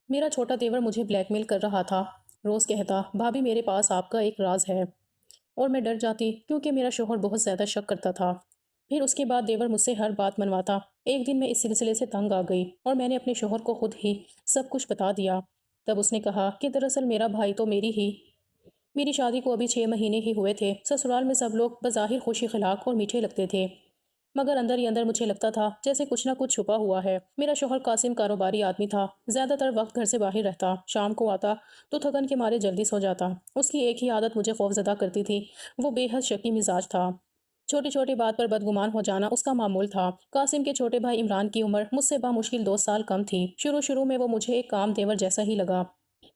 میرا چھوٹا دیور مجھے بلیک میل کر رہا تھا۔ روز کہتا بھابھی میرے پاس آپ کا ایک راز ہے، اور میں ڈر جاتی کیونکہ میرا شوہر بہت زیادہ شک کرتا تھا۔ پھر اس کے بعد دیور مجھ سے ہر بات منواتا۔ ایک دن میں اس سلسلے سے تنگ آ گئی اور میں نے اپنے شوہر کو خود ہی سب کچھ بتا دیا۔ تب اس نے کہا کہ دراصل میرا بھائی تو میری شادی کو ابھی 6 مہینے ہی ہوئے تھے۔ سسرال میں سب لوگ بظاہر خوشی اخلاق اور میٹھے لگتے تھے، مگر اندر ہی اندر مجھے لگتا تھا جیسے کچھ نہ کچھ چھپا ہوا ہے۔ میرا شوہر قاسم کاروباری آدمی تھا، زیادہ تر وقت گھر سے باہر رہتا، شام کو آتا تو تھکن کے مارے جلدی سو جاتا۔ اس کی ایک ہی عادت مجھے خوفزدہ کرتی تھی، وہ بے حد شکی مزاج تھا۔ چھوٹی چھوٹی بات پر بدگمان ہو جانا اس کا معمول تھا۔ قاسم کے چھوٹے بھائی عمران کی عمر مجھ سے بامشکل 2 سال کم تھی۔ شروع میں وہ مجھے ایک عام دیور جیسا ہی لگا،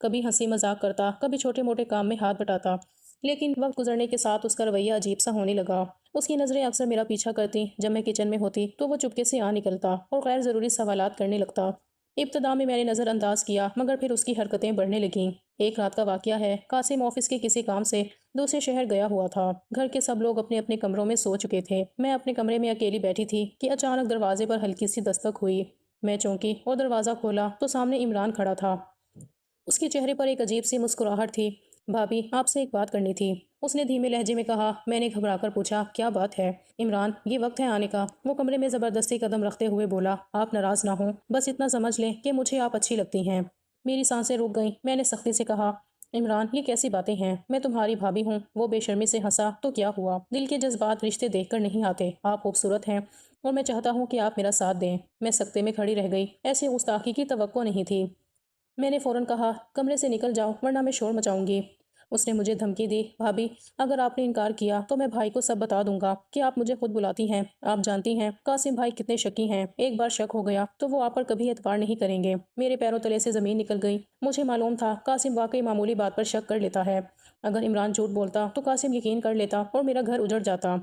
کبھی ہنسی مذاق کرتا، کبھی چھوٹے موٹے کام میں ہاتھ بٹاتا، لیکن وقت گزرنے کے ساتھ اس کا رویہ عجیب سا ہونے لگا۔ اس کی نظریں اکثر میرا پیچھا کرتی، جب میں کچن میں ہوتی تو وہ چپکے سے آ نکلتا اور غیر ضروری سوالات کرنے لگتا۔ ابتدا میں نے نظر انداز کیا، مگر پھر اس کی حرکتیں بڑھنے لگیں۔ ایک رات کا واقعہ ہے، قاسم آفس کے کسی کام سے دوسرے شہر گیا ہوا تھا۔ گھر کے سب لوگ اپنے اپنے کمروں میں سو چکے تھے۔ میں اپنے کمرے میں اکیلی بیٹھی تھی کہ اچانک دروازے پر ہلکی سی دستک ہوئی۔ میں چونکی اور دروازہ کھولا تو سامنے عمران کھڑا تھا۔ اس کے چہرے پر ایک عجیب سی مسکراہٹ تھی۔ بھابھی، آپ سے ایک بات کرنی تھی، اس نے دھیمے لہجے میں کہا۔ میں نے گھبرا کر پوچھا، کیا بات ہے؟ عمران، یہ وقت ہے آنے کا۔ وہ کمرے میں زبردستی قدم رکھتے ہوئے بولا، آپ ناراض نہ ہوں، بس اتنا سمجھ لیں کہ مجھے آپ اچھی لگتی ہیں۔ میری سانسیں رک گئیں۔ میں نے سختی سے کہا، عمران، یہ کیسی باتیں ہیں؟ میں تمہاری بھابھی ہوں۔ وہ بے شرمی سے ہنسا، تو کیا ہوا؟ دل کے جذبات رشتے دیکھ کر نہیں آتے۔ آپ خوبصورت ہیں اور میں چاہتا ہوں کہ آپ میرا ساتھ دیں۔ میں سکتے میں کھڑی رہ گئی، ایسی گستاخی کی توقع نہیں تھی۔ میں نے فوراً کہا، کمرے سے نکل جاؤ ورنہ میں شور مچاؤں گی۔ اس نے مجھے دھمکی دی، بھابھی، اگر آپ نے انکار کیا تو میں بھائی کو سب بتا دوں گا کہ آپ مجھے خود بلاتی ہیں۔ آپ جانتی ہیں قاسم بھائی کتنے شکی ہیں، ایک بار شک ہو گیا تو وہ آپ پر کبھی اعتبار نہیں کریں گے۔ میرے پیروں تلے سے زمین نکل گئی۔ مجھے معلوم تھا قاسم واقعی معمولی بات پر شک کر لیتا ہے۔ اگر عمران جھوٹ بولتا تو قاسم یقین کر لیتا اور میرا گھر اجڑ جاتا۔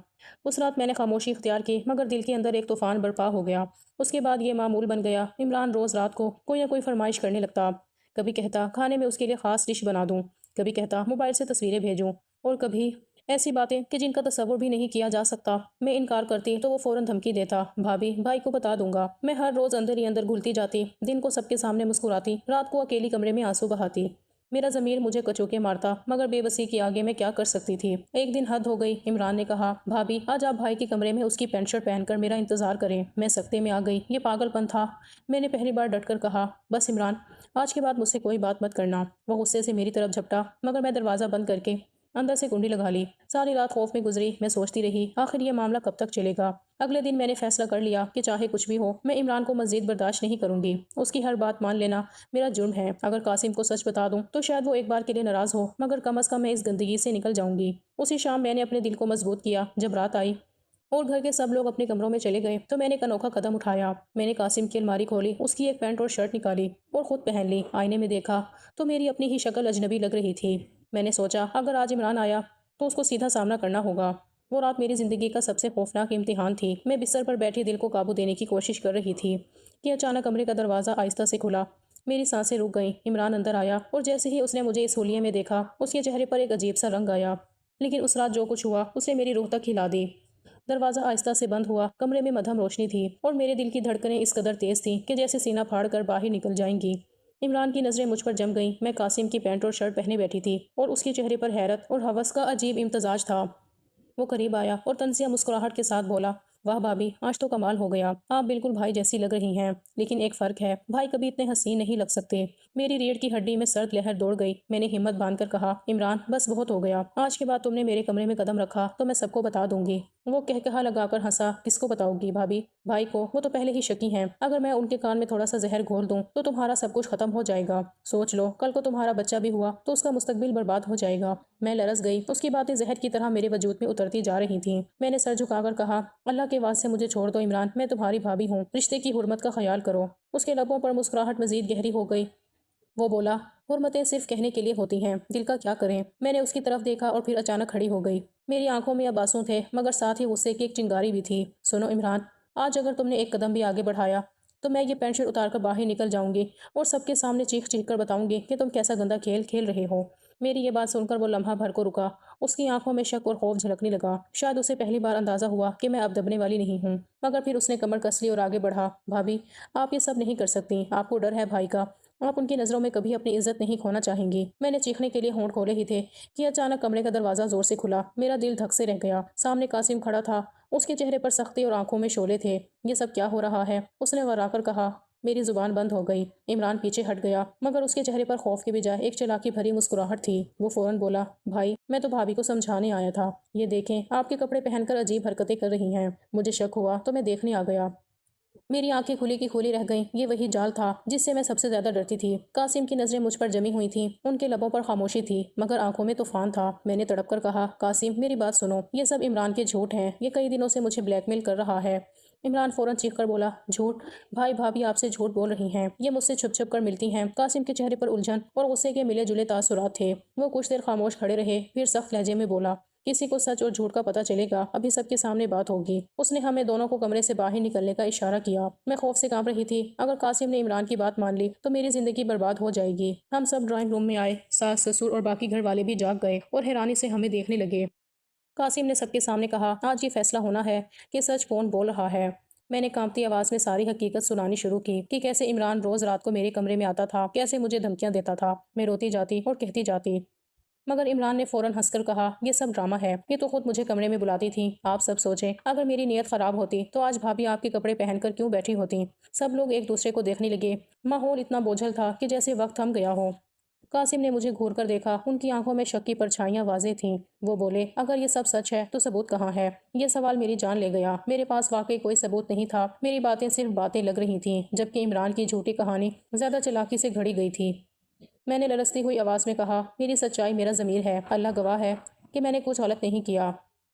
اس رات میں نے خاموشی اختیار کی، مگر دل کے اندر ایک طوفان برپا ہو گیا۔ اس کے بعد یہ معمول بن گیا، عمران روز رات کو کوئی نہ کوئی فرمائش کرنے لگتا۔ کبھی کہتا کھانے میں اس کے لیے خاص ڈش بنا دوں، کبھی کہتا موبائل سے تصویریں بھیجوں، اور کبھی ایسی باتیں کہ جن کا تصور بھی نہیں کیا جا سکتا۔ میں انکار کرتی تو وہ فوراً دھمکی دیتا، بھابھی، بھائی کو بتا دوں گا۔ میں ہر روز اندر ہی اندر گھلتی جاتی، دن کو سب کے سامنے مسکراتی، رات کو اکیلی کمرے میں آنسو بہاتی۔ میرا ضمیر مجھے کچوکے مارتا، مگر بے بسی کے آگے میں کیا کر سکتی تھی۔ ایک دن حد ہو گئی۔ عمران نے کہا، بھابھی، آج آپ بھائی کے کمرے میں اس کی پینٹ شرٹ پہن کر میرا انتظار کریں۔ میں سکتے میں آ گئی، یہ پاگل پن تھا۔ میں نے پہلی بار ڈٹ کر کہا، بس عمران، آج کے بعد مجھ سے کوئی بات مت کرنا۔ وہ غصے سے میری طرف جھپٹا، مگر میں دروازہ بند کر کے اندر سے کنڈی لگا لی۔ ساری رات خوف میں گزری۔ میں سوچتی رہی، آخر یہ معاملہ کب تک چلے گا؟ اگلے دن میں نے فیصلہ کر لیا کہ چاہے کچھ بھی ہو، میں عمران کو مزید برداشت نہیں کروں گی۔ اس کی ہر بات مان لینا میرا جرم ہے۔ اگر قاسم کو سچ بتا دوں تو شاید وہ ایک بار کے لیے ناراض ہو، مگر کم از کم میں اس گندگی سے نکل جاؤں گی۔ اسی شام میں نے اپنے دل کو مضبوط کیا۔ جب رات آئی اور گھر کے سب لوگ اپنے کمروں میں چلے گئے تو میں نے ایک انوکھا قدم اٹھایا۔ میں نے قاسم کی الماری کھولی، اس کی ایک پینٹ اور شرٹ نکالی اور خود پہن لی۔ آئینے میں دیکھا تو میری اپنی ہی شکل اجنبی لگ رہی تھی۔ میں نے سوچا، اگر آج عمران آیا تو اس کو سیدھا سامنا کرنا ہوگا۔ وہ رات میری زندگی کا سب سے خوفناک امتحان تھی۔ میں بستر پر بیٹھی دل کو قابو دینے کی کوشش کر رہی تھی کہ اچانک کمرے کا دروازہ آہستہ سے کھلا۔ میری سانسیں رک گئیں۔ عمران اندر آیا اور جیسے ہی اس نے مجھے اس حلیے میں دیکھا، اس کے چہرے پر ایک عجیب سا رنگ آیا۔ لیکن اس رات جو کچھ ہوا اس نے میری روح تک ہلا دی۔ دروازہ آہستہ سے بند ہوا، کمرے میں مدھم روشنی تھی اور میرے دل کی دھڑکنیں اس قدر تیز تھیں کہ جیسے سینہ پھاڑ کر باہر نکل جائیں گی۔ عمران کی نظریں مجھ پر جم گئیں۔ میں قاسم کی پینٹ اور شرٹ پہنے بیٹھی تھی اور اس کے چہرے پر حیرت اور ہوس کا عجیب امتزاج تھا۔ وہ قریب آیا اور طنزیہ مسکراہٹ کے ساتھ بولا، واہ بھابھی، آج تو کمال ہو گیا، آپ بالکل بھائی جیسی لگ رہی ہیں، لیکن ایک فرق ہے، بھائی کبھی اتنے حسین نہیں لگ سکتے۔ میری ریڑھ کی ہڈی میں سرد لہر دوڑ گئی۔ میں نے ہمت باندھ کر کہا، عمران، بس بہت ہو گیا، آج کے بعد تم نے میرے کمرے میں قدم رکھا تو میں سب کو بتا دوں گی۔ وہ کہا لگا کر ہنسا، کس کو بتاؤ گی بھابھی؟ بھائی کو، وہ تو پہلے ہی شکی ہیں، اگر میں ان کے کان میں تھوڑا سا زہر گھول دوں تو تمہارا سب کچھ ختم ہو جائے گا۔ سوچ لو، کل کو تمہارا بچہ بھی ہوا تو اس کا مستقبل برباد ہو جائے گا۔ میں لرز گئی، اس کی باتیں زہر کی طرح میرے وجود میں اترتی جا رہی تھیں۔ میں نے سر جھکا کر کہا، اللہ کے واسطے مجھے چھوڑ دو عمران، میں تمہاری بھابھی ہوں، رشتے کی حرمت کا خیال کرو۔ اس کے لبوں پر مسکراہٹ مزید گہری ہو گئی۔ وہ بولا، حرمتیں صرف کہنے کے لیے ہوتی ہیں، دل کا کیا کریں؟ میں نے اس کی طرف دیکھا اور پھر اچانک کھڑی ہو گئی۔ میری آنکھوں میں اب آنسو تھے، مگر ساتھ ہی غصے کی ایک چنگاری بھی تھی۔ سنو عمران، آج اگر تم نے ایک قدم بھی آگے بڑھایا تو میں یہ پینٹ شرٹ اتار کر باہر نکل جاؤں گی اور سب کے سامنے چیخ چیخ کر بتاؤں گی کہ تم کیسا گندا کھیل کھیل رہے ہو۔ میری یہ بات سن کر وہ لمحہ بھر کو رکا۔ اس کی آنکھوں میں شک اور خوف جھلکنے لگا۔ شاید اسے پہلی بار اندازہ ہوا کہ میں اب دبنے والی نہیں ہوں، مگر پھر اس نے کمر کس لی اور آگے بڑھا، بھابھی، آپ یہ سب نہیں کر سکتی، آپ کو ڈر ہے بھائی کا، آپ ان کی نظروں میں کبھی اپنی عزت نہیں کھونا چاہیں گی۔ میں نے چیخنے کے لیے ہونٹ کھولے ہی تھے کہ اچانک کمرے کا دروازہ زور سے کھلا۔ میرا دل دھک سے رہ گیا۔ سامنے قاسم کھڑا تھا، اس کے چہرے پر سختی اور آنکھوں میں شعلے تھے۔ یہ سب کیا ہو رہا ہے؟ اس نے ورا کر کہا۔ میری زبان بند ہو گئی۔ عمران پیچھے ہٹ گیا، مگر اس کے چہرے پر خوف کے بجائے ایک چلاکی بھری مسکراہٹ تھی۔ وہ فوراً بولا، بھائی میں تو بھابھی کو سمجھانے آیا تھا۔ یہ دیکھیں، آپ کے کپڑے پہن کر عجیب حرکتیں کر رہی ہیں۔ مجھے شک ہوا تو میں دیکھنے آ گیا۔ میری آنکھیں کھلی کی کھلی رہ گئیں۔ یہ وہی جال تھا جس سے میں سب سے زیادہ ڈرتی تھی۔ قاسم کی نظریں مجھ پر جمی ہوئی تھیں، ان کے لبوں پر خاموشی تھی مگر آنکھوں میں طوفان تھا۔ میں نے تڑپ کر کہا، قاسم میری بات سنو، یہ سب عمران کے جھوٹ ہیں۔ یہ کئی دنوں سے مجھے بلیک میل کر رہا ہے۔ عمران فوراً چیخ کر بولا، جھوٹ؟ بھائی بھابھی آپ سے جھوٹ بول رہی ہیں، یہ مجھ سے چھپ چھپ کر ملتی ہیں۔ قاسم کے چہرے پر الجھن اور غصے کے ملے جلے تاثرات تھے۔ وہ کچھ دیر خاموش کھڑے رہے، پھر سخت لہجے میں بولا، کسی کو سچ اور جھوٹ کا پتہ چلے گا، ابھی سب کے سامنے بات ہوگی۔ اس نے ہمیں دونوں کو کمرے سے باہر نکلنے کا اشارہ کیا۔ میں خوف سے کانپ رہی تھی، اگر قاسم نے عمران کی بات مان لی تو میری زندگی برباد ہو جائے گی۔ ہم سب ڈرائنگ روم میں آئے، ساس سسر اور باقی گھر والے بھی جاگ گئے اور حیرانی سے ہمیں دیکھنے لگے۔ قاسم نے سب کے سامنے کہا، آج یہ فیصلہ ہونا ہے کہ سچ کون بول رہا ہے۔ میں نے کانپتی آواز میں ساری حقیقت سنانی شروع کی کہ کیسے عمران روز رات کو میرے کمرے میں آتا تھا، کیسے مجھے دھمکیاں دیتا تھا۔ میں روتی جاتی اور کہتی جاتی، مگر عمران نے فوراً ہنس کر کہا، یہ سب ڈرامہ ہے، یہ تو خود مجھے کمرے میں بلاتی تھی۔ آپ سب سوچیں، اگر میری نیت خراب ہوتی تو آج بھابھی آپ کے کپڑے پہن کر کیوں بیٹھی ہوتی؟ سب لوگ ایک دوسرے کو دیکھنے لگے۔ ماحول اتنا بوجھل تھا کہ جیسے وقت تھم گیا ہو۔ قاسم نے مجھے گھور کر دیکھا، ان کی آنکھوں میں شک کی پرچھائیاں واضح تھیں۔ وہ بولے، اگر یہ سب سچ ہے تو ثبوت کہاں ہے؟ یہ سوال میری جان لے گیا۔ میرے پاس واقعی کوئی ثبوت نہیں تھا، میری باتیں صرف باتیں لگ رہی تھیں، جبکہ عمران کی جھوٹی کہانی زیادہ چلاکی سے گھڑی گئی تھی۔ میں نے لرزتی ہوئی آواز میں کہا، میری سچائی میرا ضمیر ہے، اللہ گواہ ہے کہ میں نے کچھ غلط نہیں کیا۔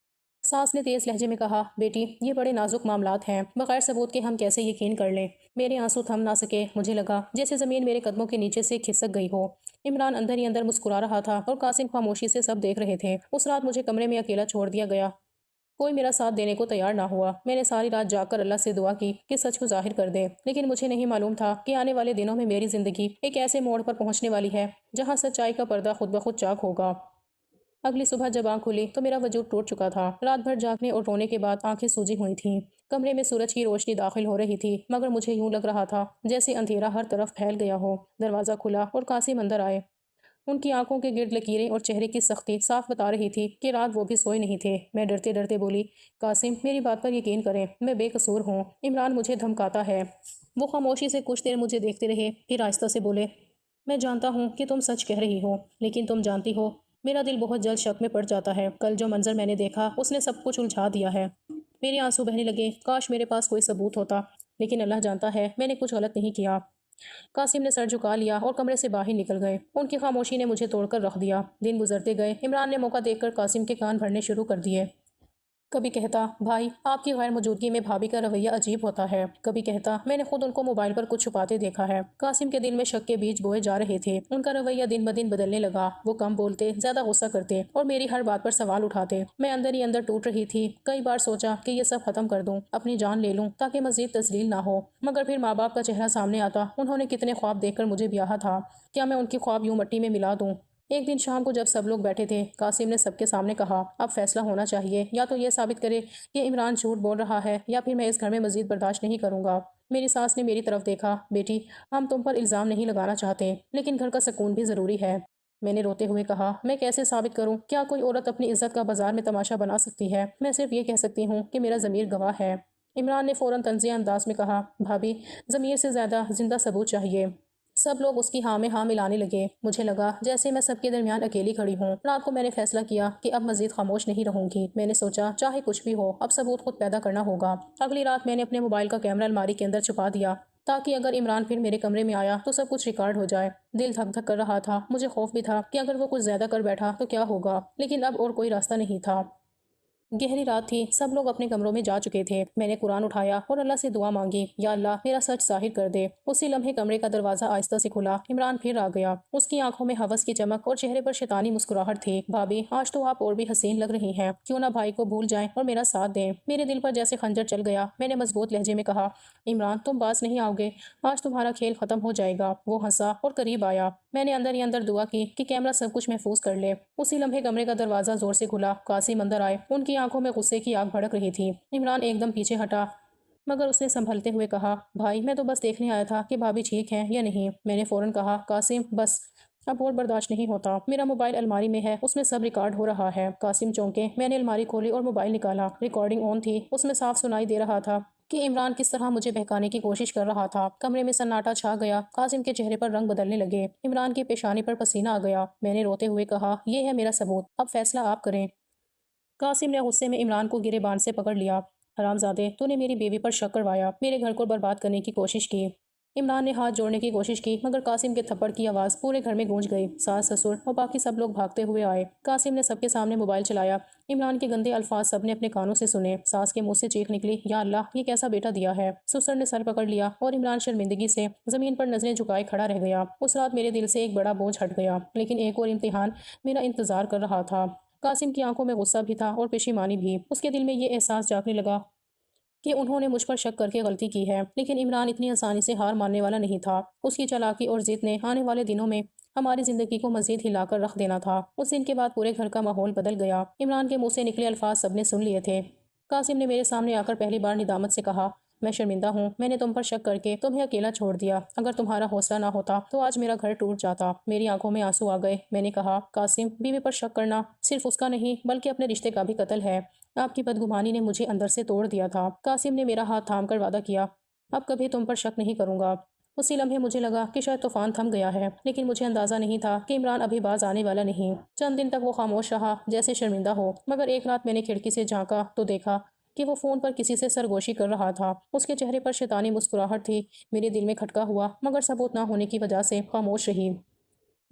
ساس نے تیز لہجے میں کہا، بیٹی یہ بڑے نازک معاملات ہیں، بغیر ثبوت کے ہم کیسے یقین کر لیں؟ میرے آنسو تھم نہ سکے، مجھے لگا جیسے زمین میرے قدموں کے نیچے سے کھسک گئی ہو۔ عمران اندر ہی اندر مسکرا رہا تھا اور قاسم خاموشی سے سب دیکھ رہے تھے۔ اس رات مجھے کمرے میں اکیلا چھوڑ دیا گیا، کوئی میرا ساتھ دینے کو تیار نہ ہوا۔ میں نے ساری رات جاگ کر اللہ سے دعا کی کہ سچ کو ظاہر کر دے، لیکن مجھے نہیں معلوم تھا کہ آنے والے دنوں میں میری زندگی ایک ایسے موڑ پر پہنچنے والی ہے جہاں سچائی کا پردہ خود بخود چاک ہوگا۔ اگلی صبح جب آنکھ کھلی تو میرا وجود ٹوٹ چکا تھا۔ رات بھر جاگنے اور رونے کے بعد آنکھیں سوجی ہوئی تھیں۔ کمرے میں سورج کی روشنی داخل ہو رہی تھی، مگر مجھے یوں لگ رہا تھا جیسے اندھیرا ہر طرف پھیل گیا ہو۔ دروازہ کھلا اور قاسم اندر آئے۔ ان کی آنکھوں کے گرد لکیریں اور چہرے کی سختی صاف بتا رہی تھی کہ رات وہ بھی سوئے نہیں تھے۔ میں ڈرتے ڈرتے بولی، قاسم میری بات پر یقین کریں، میں بے قصور ہوں، عمران مجھے دھمکاتا ہے۔ وہ خاموشی سے کچھ دیر مجھے دیکھتے رہے، پھر آہستہ سے بولے، میں جانتا ہوں کہ تم سچ کہہ رہی ہو، لیکن تم جانتی ہو میرا دل بہت جلد شک میں پڑ جاتا ہے۔ کل جو منظر میں نے دیکھا اس نے سب کچھ الجھا دیا ہے۔ میرے آنسو بہنے لگے، کاش میرے پاس کوئی ثبوت ہوتا، لیکن اللہ جانتا ہے میں نے کچھ غلط نہیں کیا۔ قاسم نے سر جھکا لیا اور کمرے سے باہر نکل گئے۔ ان کی خاموشی نے مجھے توڑ کر رکھ دیا۔ دن گزرتے گئے، عمران نے موقع دیکھ کر قاسم کے کان بھرنے شروع کر دیے۔ کبھی کہتا، بھائی آپ کی غیر موجودگی میں بھابھی کا رویہ عجیب ہوتا ہے۔ کبھی کہتا، میں نے خود ان کو موبائل پر کچھ چھپاتے دیکھا ہے۔ قاسم کے دل میں شک کے بیج بوئے جا رہے تھے۔ ان کا رویہ دن بدن بدلنے لگا، وہ کم بولتے، زیادہ غصہ کرتے اور میری ہر بات پر سوال اٹھاتے۔ میں اندر ہی اندر ٹوٹ رہی تھی۔ کئی بار سوچا کہ یہ سب ختم کر دوں، اپنی جان لے لوں تاکہ مزید تذلیل نہ ہو، مگر پھر ماں باپ کا چہرہ سامنے آتا۔ انہوں نے کتنے خواب دیکھ کر مجھے بیاہا تھا، کیا میں ان کے خواب یوں مٹی میں ملا دوں؟ ایک دن شام کو جب سب لوگ بیٹھے تھے، قاسم نے سب کے سامنے کہا، اب فیصلہ ہونا چاہیے، یا تو یہ ثابت کرے کہ عمران جھوٹ بول رہا ہے یا پھر میں اس گھر میں مزید برداشت نہیں کروں گا۔ میری ساس نے میری طرف دیکھا، بیٹی ہم تم پر الزام نہیں لگانا چاہتے، لیکن گھر کا سکون بھی ضروری ہے۔ میں نے روتے ہوئے کہا، میں کیسے ثابت کروں؟ کیا کوئی عورت اپنی عزت کا بازار میں تماشا بنا سکتی ہے؟ میں صرف یہ کہہ سکتی ہوں کہ میرا ضمیر گواہ ہے۔ عمران نے فوراً طنزیہ انداز میں کہا، بھابھی ضمیر سے زیادہ زندہ ثبوت چاہیے۔ سب لوگ اس کی ہاں میں ہاں ملانے لگے۔ مجھے لگا جیسے میں سب کے درمیان اکیلی کھڑی ہوں۔ رات کو میں نے فیصلہ کیا کہ اب مزید خاموش نہیں رہوں گی۔ میں نے سوچا چاہے کچھ بھی ہو، اب ثبوت خود پیدا کرنا ہوگا۔ اگلی رات میں نے اپنے موبائل کا کیمرہ الماری کے اندر چھپا دیا تاکہ اگر عمران پھر میرے کمرے میں آیا تو سب کچھ ریکارڈ ہو جائے۔ دل دھک دھک کر رہا تھا، مجھے خوف بھی تھا کہ اگر وہ کچھ زیادہ کر بیٹھا تو کیا ہوگا، لیکن اب اور کوئی راستہ نہیں تھا۔ گہری رات تھی، سب لوگ اپنے کمروں میں جا چکے تھے۔ میں نے قرآن اٹھایا اور اللہ سے دعا مانگی، یا اللہ میرا سچ ظاہر کر دے۔ اسی لمحے کمرے کا دروازہ آہستہ سے کھلا، عمران پھر آ گیا۔ اس کی آنکھوں میں ہوس کی چمک اور چہرے پر شیطانی مسکراہٹ تھی۔ بھابھی آج تو آپ اور بھی حسین لگ رہی ہیں، کیوں نہ بھائی کو بھول جائیں اور میرا ساتھ دیں؟ میرے دل پر جیسے خنجر چل گیا۔ میں نے مضبوط لہجے میں کہا، عمران تم پاس نہیں آؤ گے، آج تمہارا کھیل ختم ہو جائے گا۔ وہ ہنسا اور قریب آیا۔ میں نے اندر ہی اندر دعا کی کہ کیمرہ سب کچھ محفوظ کر لے۔ اسی لمحے کمرے کا دروازہ زور سے کھلا، قاسم اندر آئے۔ ان کی آنکھوں میں غصے کی آگ بھڑک رہی تھی۔ عمران ایک دم پیچھے ہٹا مگر اس نے سنبھلتے ہوئے کہا، بھائی میں تو بس دیکھنے آیا تھا کہ بھابھی ٹھیک ہے یا نہیں۔ میں نے فوراً کہا، قاسم بس اب اور برداشت نہیں ہوتا، میرا موبائل الماری میں ہے، اس میں سب ریکارڈ ہو رہا ہے۔ قاسم چونکے۔ میں نے الماری کھولی اور موبائل نکالا، ریکارڈنگ آن تھی، اس میں صاف سنائی دے رہا تھا کہ عمران کس طرح مجھے بہکانے کی کوشش کر رہا تھا۔ کمرے میں سناٹا چھا گیا، قاسم کے چہرے پر رنگ بدلنے لگے، عمران کی پیشانی پر پسینہ آ گیا۔ میں نے روتے ہوئے کہا، یہ ہے میرا ثبوت، اب فیصلہ آپ کریں۔ قاسم نے غصے میں عمران کو گریبان سے پکڑ لیا۔ حرامزادے، تو نے میری بیوی پر شک کروایا، میرے گھر کو برباد کرنے کی کوشش کی۔ عمران نے ہاتھ جوڑنے کی کوشش کی مگر قاسم کے تھپڑ کی آواز پورے گھر میں گونج گئی۔ ساس سسر اور باقی سب لوگ بھاگتے ہوئے آئے۔ قاسم نے سب کے سامنے موبائل چلایا۔ عمران کے گندے الفاظ سب نے اپنے کانوں سے سنے۔ ساس کے منہ سے چیخ نکلی، یا اللہ، یہ کیسا بیٹا دیا ہے۔ سسر نے سر پکڑ لیا اور عمران شرمندگی سے زمین پر نظریں جھکائے کھڑا رہ گیا۔ اس رات میرے دل سے ایک بڑا بوجھ ہٹ گیا، لیکن ایک اور امتحان میرا انتظار کر رہا تھا۔ قاسم کی آنکھوں میں غصہ بھی تھا اور پشیمانی بھی۔ اس کے دل میں یہ احساس جاگنے لگا کہ انہوں نے مجھ پر شک کر کے غلطی کی ہے، لیکن عمران اتنی آسانی سے ہار ماننے والا نہیں تھا۔ اس کی چالاکی اور ضد نے آنے والے دنوں میں ہماری زندگی کو مزید ہلا کر رکھ دینا تھا۔ اس دن کے بعد پورے گھر کا ماحول بدل گیا۔ عمران کے منہ سے نکلے الفاظ سب نے سن لیے تھے۔ قاسم نے میرے سامنے آ کر پہلی بار ندامت سے کہا، میں شرمندہ ہوں، میں نے تم پر شک کر کے تمہیں اکیلا چھوڑ دیا۔ اگر تمہارا حوصلہ نہ ہوتا تو آج میرا گھر ٹوٹ جاتا۔ میری آنکھوں میں آنسو آ گئے۔ میں نے کہا، قاسم، بیوی پر شک کرنا صرف اس کا نہیں بلکہ اپنے رشتے کا بھی قتل ہے۔ آپ کی بدگمانی نے مجھے اندر سے توڑ دیا تھا۔ قاسم نے میرا ہاتھ تھام کر وعدہ کیا، اب کبھی تم پر شک نہیں کروں گا۔ اسی لمحے مجھے لگا کہ شاید طوفان تھم گیا ہے، لیکن مجھے اندازہ نہیں تھا کہ عمران ابھی باز آنے والا نہیں۔ چند دن تک وہ خاموش رہا، جیسے شرمندہ ہو، مگر ایک رات میں نے کھڑکی سے جھانکا تو دیکھا کہ وہ فون پر کسی سے سرگوشی کر رہا تھا۔ اس کے چہرے پر شیطانی مسکراہٹ تھی۔ میرے دل میں کھٹکا ہوا، مگر ثبوت نہ ہونے کی وجہ سے خاموش رہی۔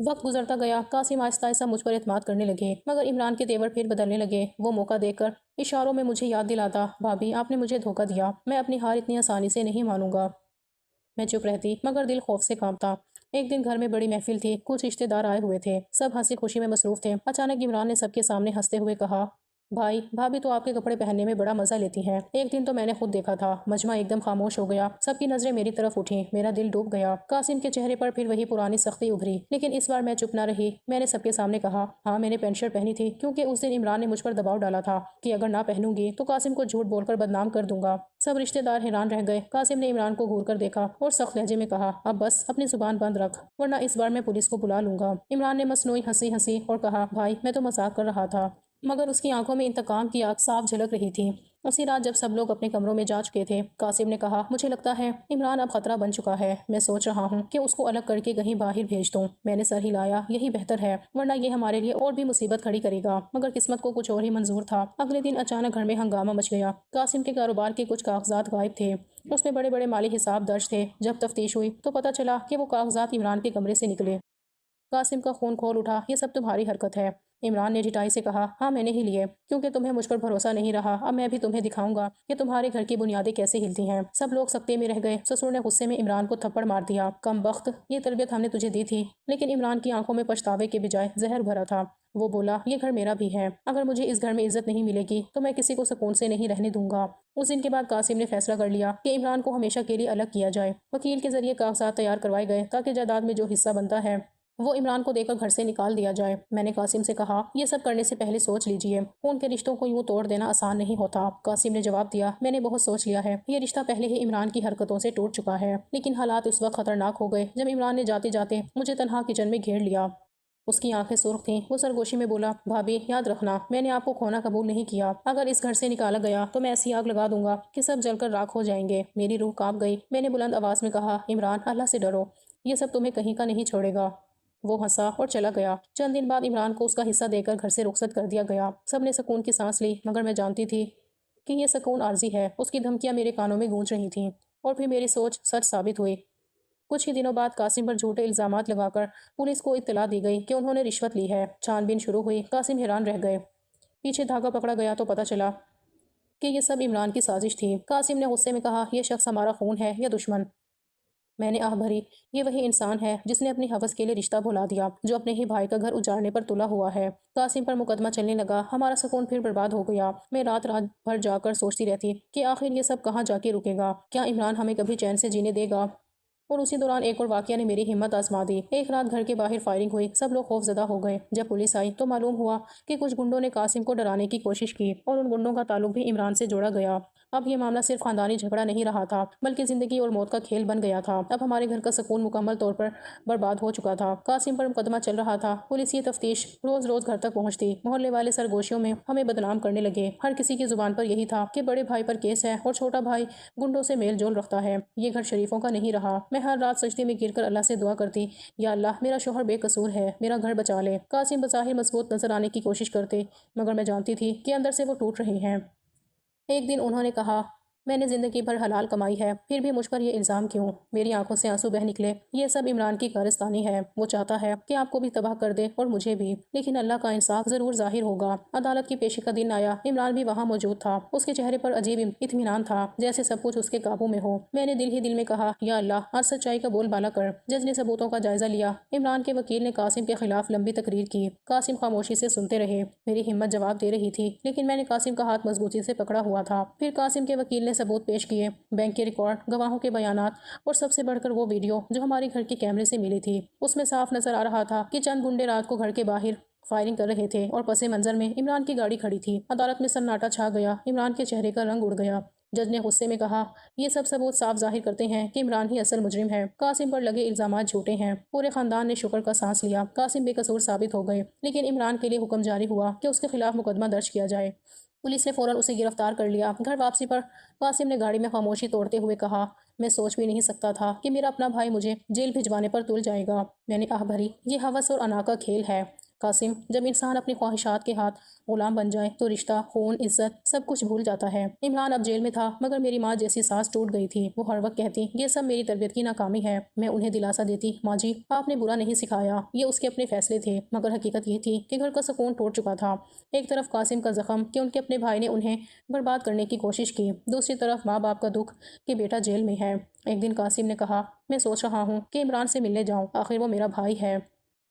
وقت گزرتا گیا، قاسم آہستہ آہستہ مجھ پر اعتماد کرنے لگے، مگر عمران کے تیور پھر بدلنے لگے۔ وہ موقع دیکھ کر اشاروں میں مجھے یاد دلاتا، بھابھی آپ نے مجھے دھوکہ دیا، میں اپنی ہار اتنی آسانی سے نہیں مانوں گا۔ میں چپ رہتی مگر دل خوف سے کانپتا۔ ایک دن گھر میں بڑی محفل تھی، کچھ رشتے دار آئے ہوئے تھے، سب ہنسی خوشی میں مصروف تھے۔ اچانک عمران نے سب کے سامنے ہنستے ہوئے کہا، بھائی بھابھی تو آپ کے کپڑے پہننے میں بڑا مزہ لیتی ہیں، ایک دن تو میں نے خود دیکھا تھا۔ مجمع ایک دم خاموش ہو گیا، سب کی نظریں میری طرف اٹھیں، میرا دل ڈوب گیا۔ قاسم کے چہرے پر پھر وہی پرانی سختی ابھری، لیکن اس بار میں چپ نہ رہی۔ میں نے سب کے سامنے کہا، ہاں میں نے پینٹ شرٹ پہنی تھی، کیونکہ اس دن عمران نے مجھ پر دباؤ ڈالا تھا کہ اگر نہ پہنوں گی تو قاسم کو جھوٹ بول کر بدنام کر دوں گا۔ سب رشتے دار حیران رہ گئے۔ قاسم نے عمران کو گھور کر دیکھا اور سخت لہجے میں کہا، اب بس اپنی زبان بند رکھ ورنہ اس بار میں پولیس کو بلا لوں گا۔ عمران نے مصنوعی ہنسی ہنسی اور کہا، بھائی میں تو مذاق کر رہا تھا، مگر اس کی آنکھوں میں انتقام کی آگ صاف جھلک رہی تھی۔ اسی رات جب سب لوگ اپنے کمروں میں جا چکے تھے، قاسم نے کہا، مجھے لگتا ہے عمران اب خطرہ بن چکا ہے، میں سوچ رہا ہوں کہ اس کو الگ کر کے کہیں باہر بھیج دوں۔ میں نے سر ہلایا، یہی بہتر ہے، ورنہ یہ ہمارے لیے اور بھی مصیبت کھڑی کرے گا۔ مگر قسمت کو کچھ اور ہی منظور تھا۔ اگلے دن اچانک گھر میں ہنگامہ مچ گیا۔ قاسم کے کاروبار کے کچھ کاغذات غائب تھے، اس میں بڑے بڑے مالی حساب درج تھے۔ جب تفتیش ہوئی تو پتہ چلا کہ وہ کاغذات عمران کے کمرے سے نکلے۔ قاسم کا خون کھول اٹھا، یہ سب تمہاری حرکت ہے۔ عمران نے ڈٹائی سے کہا، ہاں میں نے ہی لیے، کیونکہ تمہیں مجھ پر بھروسہ نہیں رہا۔ اب میں بھی تمہیں دکھاؤں گا کہ تمہارے گھر کی بنیادیں کیسے ہلتی ہیں۔ سب لوگ سکتے میں رہ گئے۔ سسر نے غصے میں عمران کو تھپڑ مار دیا، کم بخت، یہ تربیت ہم نے تجھے دی تھی۔ لیکن عمران کی آنکھوں میں پچھتاوے کے بجائے زہر بھرا تھا۔ وہ بولا، یہ گھر میرا بھی ہے، اگر مجھے اس گھر میں عزت نہیں ملے گی تو میں کسی کو سکون سے نہیں رہنے دوں گا۔ اس دن کے بعد قاسم نے فیصلہ کر لیا کہ عمران کو ہمیشہ کے لیے الگ کیا جائے۔ وکیل کے ذریعے کاغذات تیار کروائے گئے تاکہ جائیداد میں جو حصہ بنتا ہے وہ عمران کو دے کر گھر سے نکال دیا جائے۔ میں نے قاسم سے کہا، یہ سب کرنے سے پہلے سوچ لیجئے، خون کے رشتوں کو یوں توڑ دینا آسان نہیں ہوتا۔ قاسم نے جواب دیا، میں نے بہت سوچ لیا ہے، یہ رشتہ پہلے ہی عمران کی حرکتوں سے ٹوٹ چکا ہے، لیکن حالات اس وقت خطرناک ہو گئے جب عمران نے جاتے جاتے مجھے تنہا کچن میں گھیر لیا۔ اس کی آنکھیں سرخ تھیں، وہ سرگوشی میں بولا، بھابھی یاد رکھنا، میں نے آپ کو کھونا قبول نہیں کیا، اگر اس گھر سے نکالا گیا تو میں ایسی آگ لگا دوں گا کہ سب جل کر راکھ ہو جائیں گے۔ میری روح کانپ گئی۔ میں نے بلند آواز میں کہا، عمران اللہ سے ڈرو، یہ سب تمہیں کہیں کا نہیں چھوڑے گا۔ وہ ہنسا اور چلا گیا۔ چند دن بعد عمران کو اس کا حصہ دے کر گھر سے رخصت کر دیا گیا۔ سب نے سکون کی سانس لی، مگر میں جانتی تھی کہ یہ سکون عارضی ہے۔ اس کی دھمکیاں میرے کانوں میں گونج رہی تھیں اور پھر میری سوچ سچ ثابت ہوئی۔ کچھ ہی دنوں بعد قاسم پر جھوٹے الزامات لگا کر پولیس کو اطلاع دی گئی کہ انہوں نے رشوت لی ہے۔ چھان بین شروع ہوئی۔ قاسم حیران رہ گئے۔ پیچھے دھاگا پکڑا گیا تو پتہ چلا کہ یہ سب عمران کی سازش تھی۔ قاسم نے غصے میں کہا، یہ شخص ہمارا خون ہے یا دشمن؟ میں نے آہ بھری، یہ وہی انسان ہے جس نے اپنی ہوس کے لیے رشتہ بھلا دیا، جو اپنے ہی بھائی کا گھر اجاڑنے پر تلا ہوا ہے۔ قاسم پر مقدمہ چلنے لگا، ہمارا سکون پھر برباد ہو گیا۔ میں رات رات بھر جا کر سوچتی رہتی کہ آخر یہ سب کہاں جا کے رکے گا، کیا عمران ہمیں کبھی چین سے جینے دے گا؟ اور اسی دوران ایک اور واقعہ نے میری ہمت آزما دی۔ ایک رات گھر کے باہر فائرنگ ہوئی، سب لوگ خوف زدہ ہو گئے۔ جب پولیس آئی تو معلوم ہوا کہ کچھ گنڈوں نے قاسم کو ڈرانے کی کوشش کی اور ان گنڈوں کا تعلق بھی عمران سے جوڑا گیا۔ اب یہ معاملہ صرف خاندانی جھگڑا نہیں رہا تھا بلکہ زندگی اور موت کا کھیل بن گیا تھا۔ اب ہمارے گھر کا سکون مکمل طور پر برباد ہو چکا تھا۔ قاسم پر مقدمہ چل رہا تھا، پولیس یہ تفتیش روز روز گھر تک پہنچتی، محلے والے سرگوشیوں میں ہمیں بدنام کرنے لگے۔ ہر کسی کی زبان پر یہی تھا کہ بڑے بھائی پر کیس ہے اور چھوٹا بھائی گنڈوں سے میل جول رکھتا ہے۔ یہ گھر شریفوں کا نہیں رہا۔ میں ہر رات سجدے میں گر کر اللہ سے دعا کرتی، یا اللہ میرا شوہر بے قصور ہے، میرا گھر بچا لے۔ قاسم بظاہر مضبوط نظر آنے کی کوشش کرتے، مگر میں جانتی تھی کہ اندر سے وہ ٹوٹ رہے ہیں۔ ایک دن انہوں نے کہا، میں نے زندگی بھر حلال کمائی ہے، پھر بھی مجھ پر یہ الزام کیوں؟ میری آنکھوں سے آنسو بہہ نکلے۔ یہ سب عمران کی کارستانی ہے۔ وہ چاہتا ہے کہ آپ کو بھی تباہ کر دے اور مجھے بھی، لیکن اللہ کا انصاف ضرور ظاہر ہوگا۔ عدالت کی پیشی کا دن آیا، عمران بھی وہاں موجود تھا۔ اس کے چہرے پر عجیب اطمینان تھا، جیسے سب کچھ اس کے قابو میں ہو۔ میں نے دل ہی دل میں کہا، یا اللہ آج سچائی کا بول بالا کر۔ جج نے ثبوتوں کا جائزہ لیا۔ عمران کے وکیل نے قاسم کے خلاف لمبی تقریر کی۔ قاسم خاموشی سے سنتے رہے۔ میری ہمت جواب دے رہی تھی، لیکن میں نے قاسم کا ہاتھ مضبوطی سے پکڑا ہوا تھا۔ پھر قاسم کے وکیل نے ثبوت پیش کیے، بینک کے ریکارڈ، گواہوں کے بیانات اور سب سے بڑھ کر وہ ویڈیو جو ہمارے گھر کے کیمرے سے ملی تھی۔ اس میں صاف نظر آ رہا تھا کہ چند گنڈے رات کو گھر کے باہر فائرنگ کر رہے تھے اور پس منظر میں عمران کی گاڑی کھڑی تھی۔ عدالت میں سناٹا چھا گیا۔ عمران کے چہرے کا رنگ اڑ گیا۔ جج نے غصے میں کہا، یہ سب ثبوت صاف ظاہر کرتے ہیں کہ عمران ہی اصل مجرم ہے۔ قاسم پر لگے الزامات جھوٹے ہیں۔ پورے خاندان نے شکر کا سانس لیا۔ قاسم بے قصور ثابت ہو گئے، لیکن عمران کے لیے حکم جاری ہوا کہ اس کے خلاف مقدمہ درج کیا جائے۔ پولیس نے فوراً اسے گرفتار کر لیا۔ گھر واپسی پر قاسم نے گاڑی میں خاموشی توڑتے ہوئے کہا، میں سوچ بھی نہیں سکتا تھا کہ میرا اپنا بھائی مجھے جیل بھجوانے پر تل جائے گا۔ میں نے آہ بھری، یہ ہوس اور انا کا کھیل ہے قاسم۔ جب انسان اپنی خواہشات کے ہاتھ غلام بن جائے تو رشتہ، خون، عزت سب کچھ بھول جاتا ہے۔ عمران اب جیل میں تھا، مگر میری ماں جیسی سانس ٹوٹ گئی تھی۔ وہ ہر وقت کہتی، یہ سب میری تربیت کی ناکامی ہے۔ میں انہیں دلاسا دیتی، ماں جی آپ نے برا نہیں سکھایا، یہ اس کے اپنے فیصلے تھے۔ مگر حقیقت یہ تھی کہ گھر کا سکون ٹوٹ چکا تھا۔ ایک طرف قاسم کا زخم کہ ان کے اپنے بھائی نے انہیں برباد کرنے کی کوشش کی، دوسری طرف ماں باپ کا دکھ کہ بیٹا جیل میں ہے۔ ایک دن قاسم نے کہا، میں سوچ رہا ہوں کہ عمران سے ملنے جاؤں، آخر وہ میرا بھائی ہے۔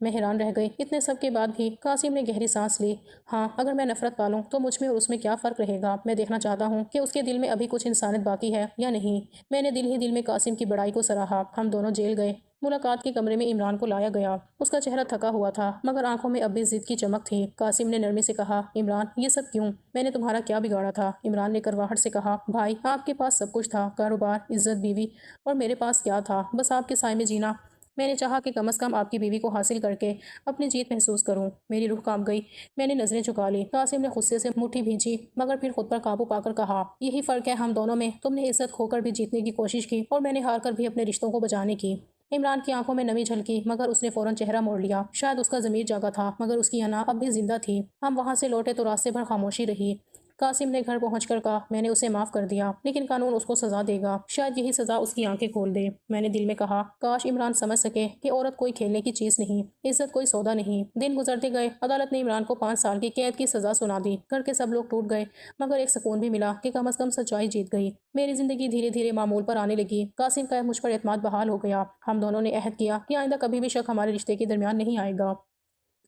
میں حیران رہ گئی۔ اتنے سب کے بعد بھی قاسم نے گہری سانس لی۔ ہاں، اگر میں نفرت پالوں تو مجھ میں اور اس میں کیا فرق رہے گا؟ میں دیکھنا چاہتا ہوں کہ اس کے دل میں ابھی کچھ انسانیت باقی ہے یا نہیں۔ میں نے دل ہی دل میں قاسم کی بڑائی کو سراہا۔ ہم دونوں جیل گئے۔ ملاقات کے کمرے میں عمران کو لایا گیا۔ اس کا چہرہ تھکا ہوا تھا، مگر آنکھوں میں اب بھی ضد کی چمک تھی۔ قاسم نے نرمی سے کہا، عمران یہ سب کیوں؟ میں نے تمہارا کیا بگاڑا تھا؟ عمران نے کرواہٹ سے کہا، بھائی آپ کے پاس سب کچھ تھا، کاروبار، عزت، بیوی، اور میرے پاس کیا تھا؟ بس آپ کے سائے میں جینا۔ میں نے چاہا کہ کم از کم آپ کی بیوی کو حاصل کر کے اپنی جیت محسوس کروں۔ میری روح کانپ گئی۔ میں نے نظریں جھکا لی۔ قاسم نے غصے سے مٹھی بھینچی، مگر پھر خود پر قابو پا کر کہا، یہی فرق ہے ہم دونوں میں، تم نے عزت کھو کر بھی جیتنے کی کوشش کی اور میں نے ہار کر بھی اپنے رشتوں کو بچانے کی۔ عمران کی آنکھوں میں نمی جھلکی، مگر اس نے فوراً چہرہ موڑ لیا۔ شاید اس کا ضمیر جاگا تھا، مگر اس کی انا اب بھی زندہ تھی۔ ہم وہاں سے لوٹے تو راستے بھر خاموشی رہی۔ قاسم نے گھر پہنچ کر کہا، میں نے اسے معاف کر دیا، لیکن قانون اس کو سزا دے گا، شاید یہی سزا اس کی آنکھیں کھول دے۔ میں نے دل میں کہا، کاش عمران سمجھ سکے کہ عورت کوئی کھیلنے کی چیز نہیں، عزت کوئی سودا نہیں۔ دن گزرتے گئے۔ عدالت نے عمران کو 5 سال کی قید کی سزا سنا دی۔ گھر کے سب لوگ ٹوٹ گئے، مگر ایک سکون بھی ملا کہ کم از کم سچائی جیت گئی۔ میری زندگی دھیرے دھیرے معمول پر آنے لگی۔ قاسم کا مجھ پر اعتماد بحال ہو گیا۔ ہم دونوں نے عہد کیا کہ آئندہ کبھی بھی شک ہمارے رشتے کے درمیان نہیں آئے گا۔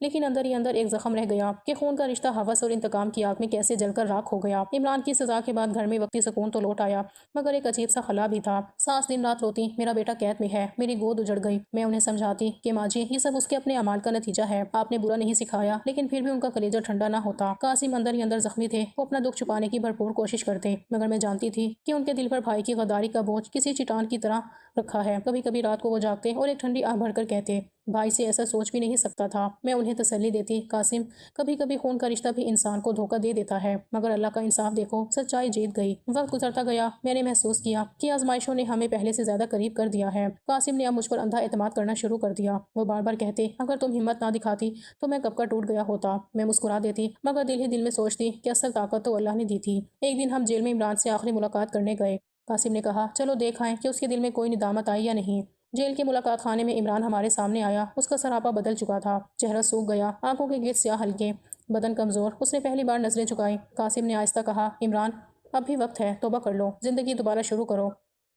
لیکن اندر ہی اندر ایک زخم رہ گیا کہ خون کا رشتہ ہوس اور انتقام کی آگ میں کیسے جل کر راکھ ہو گیا۔ عمران کی سزا کے بعد گھر میں وقتی سکون تو لوٹ آیا، مگر ایک عجیب سا خلا بھی تھا۔ ساس دن رات روتی، میرا بیٹا قید میں ہے۔ میری گود اجڑ گئی۔ میں انہیں سمجھاتی کہ ماں جی یہ سب اس کے اپنے اعمال کا نتیجہ ہے، آپ نے برا نہیں سکھایا، لیکن پھر بھی ان کا کلیجہ ٹھنڈا نہ ہوتا۔ قاسم اندر ہی اندر زخمی تھے۔ وہ اپنا دکھ چھپانے کی بھرپور کوشش کرتے، مگر میں جانتی تھی کہ ان کے دل پر بھائی کی غداری کا بوجھ کسی چٹان کی طرح رکھا ہے۔ کبھی کبھی رات کو وہ جاگتے اور ایک ٹھنڈی آہ بھر کر کہتے، بھائی سے ایسا سوچ بھی نہیں سکتا تھا۔ میں انہیں تسلی دیتی، قاسم کبھی کبھی خون کا رشتہ بھی انسان کو دھوکہ دے دیتا ہے، مگر اللہ کا انصاف دیکھو، سچائی جیت گئی۔ وقت گزرتا گیا۔ میں نے محسوس کیا کہ آزمائشوں نے ہمیں پہلے سے زیادہ قریب کر دیا ہے۔ قاسم نے اب مجھ پر اندھا اعتماد کرنا شروع کر دیا۔ وہ بار بار کہتے، اگر تم ہمت نہ دکھاتی تو میں کب کا ٹوٹ گیا ہوتا۔ میں مسکرا دیتی، مگر دل ہی دل میں سوچتی کہ اصل طاقت تو اللہ نے دی تھی۔ ایک دن ہم جیل میں عمران سے آخری ملاقات کرنے گئے۔ قاسم نے کہا، چلو دیکھ آئیں کہ اس کے دل میں کوئی ندامت آئی یا نہیں۔ جیل کے ملاقات خانے میں عمران ہمارے سامنے آیا۔ اس کا سراپا بدل چکا تھا، چہرہ سوکھ گیا، آنکھوں کے گرد سیاہ حلقے، بدن کمزور۔ اس نے پہلی بار نظریں جھکائی۔ قاسم نے آہستہ کہا، عمران اب بھی وقت ہے، توبہ کر لو، زندگی دوبارہ شروع کرو۔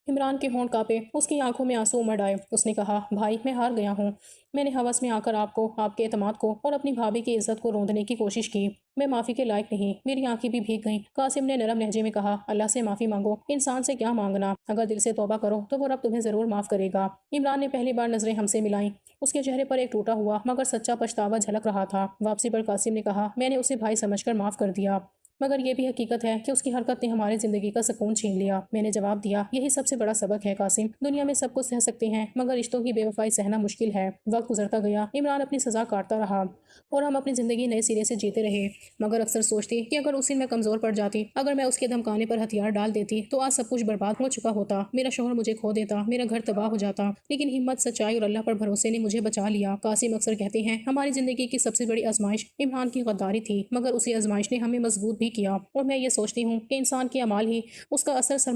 عمران کے ہونٹ کانپے، اس کی آنکھوں میں آنسو امڑ آئے۔ اس نے کہا، بھائی میں ہار گیا ہوں۔ میں نے ہوس میں آ کر آپ کو، آپ کے اعتماد کو اور اپنی بھابھی کی عزت کو روندنے کی کوشش کی۔ میں معافی کے لائق نہیں۔ میری آنکھیں بھی بھیگ گئیں۔ قاسم نے نرم لہجے میں کہا، اللہ سے معافی مانگو، انسان سے کیا مانگنا، اگر دل سے توبہ کرو تو وہ رب تمہیں ضرور معاف کرے گا۔ عمران نے پہلی بار نظریں ہم سے ملائیں۔ اس کے چہرے پر ایک ٹوٹا ہوا مگر سچا پچھتاوا جھلک رہا تھا۔ واپسی پر قاسم نے کہا، میں نے اسے بھائی سمجھ کر معاف کر دیا۔ مگر یہ بھی حقیقت ہے کہ اس کی حرکت نے ہماری زندگی کا سکون چھین لیا۔ میں نے جواب دیا، یہی سب سے بڑا سبق ہے قاسم، دنیا میں سب کو سہ سکتے ہیں مگر رشتوں کی بے وفائی سہنا مشکل ہے۔ وقت گزرتا گیا، عمران اپنی سزا کاٹتا رہا اور ہم اپنی زندگی نئے سرے سے جیتے رہے، مگر اکثر سوچتی کہ اگر اس دن میں کمزور پڑ جاتی، اگر میں اس کے دھمکانے پر ہتھیار ڈال دیتی تو آج سب کچھ برباد ہو چکا ہوتا، میرا شوہر مجھے کھو دیتا، میرا گھر تباہ ہو جاتا، لیکن ہمت، سچائی اور اللہ پر بھروسے نے مجھے بچا لیا۔ قاسم اکثر کہتے ہیں ہماری زندگی کی سب سے بڑی آزمائش عمران کی غداری تھی، مگر اسی آزمائش نے ہمیں مضبوط بھی کیا، اور میں یہ سوچتی ہوں کہ انسان کے اعمال ہی اس کا اصل سرمایہ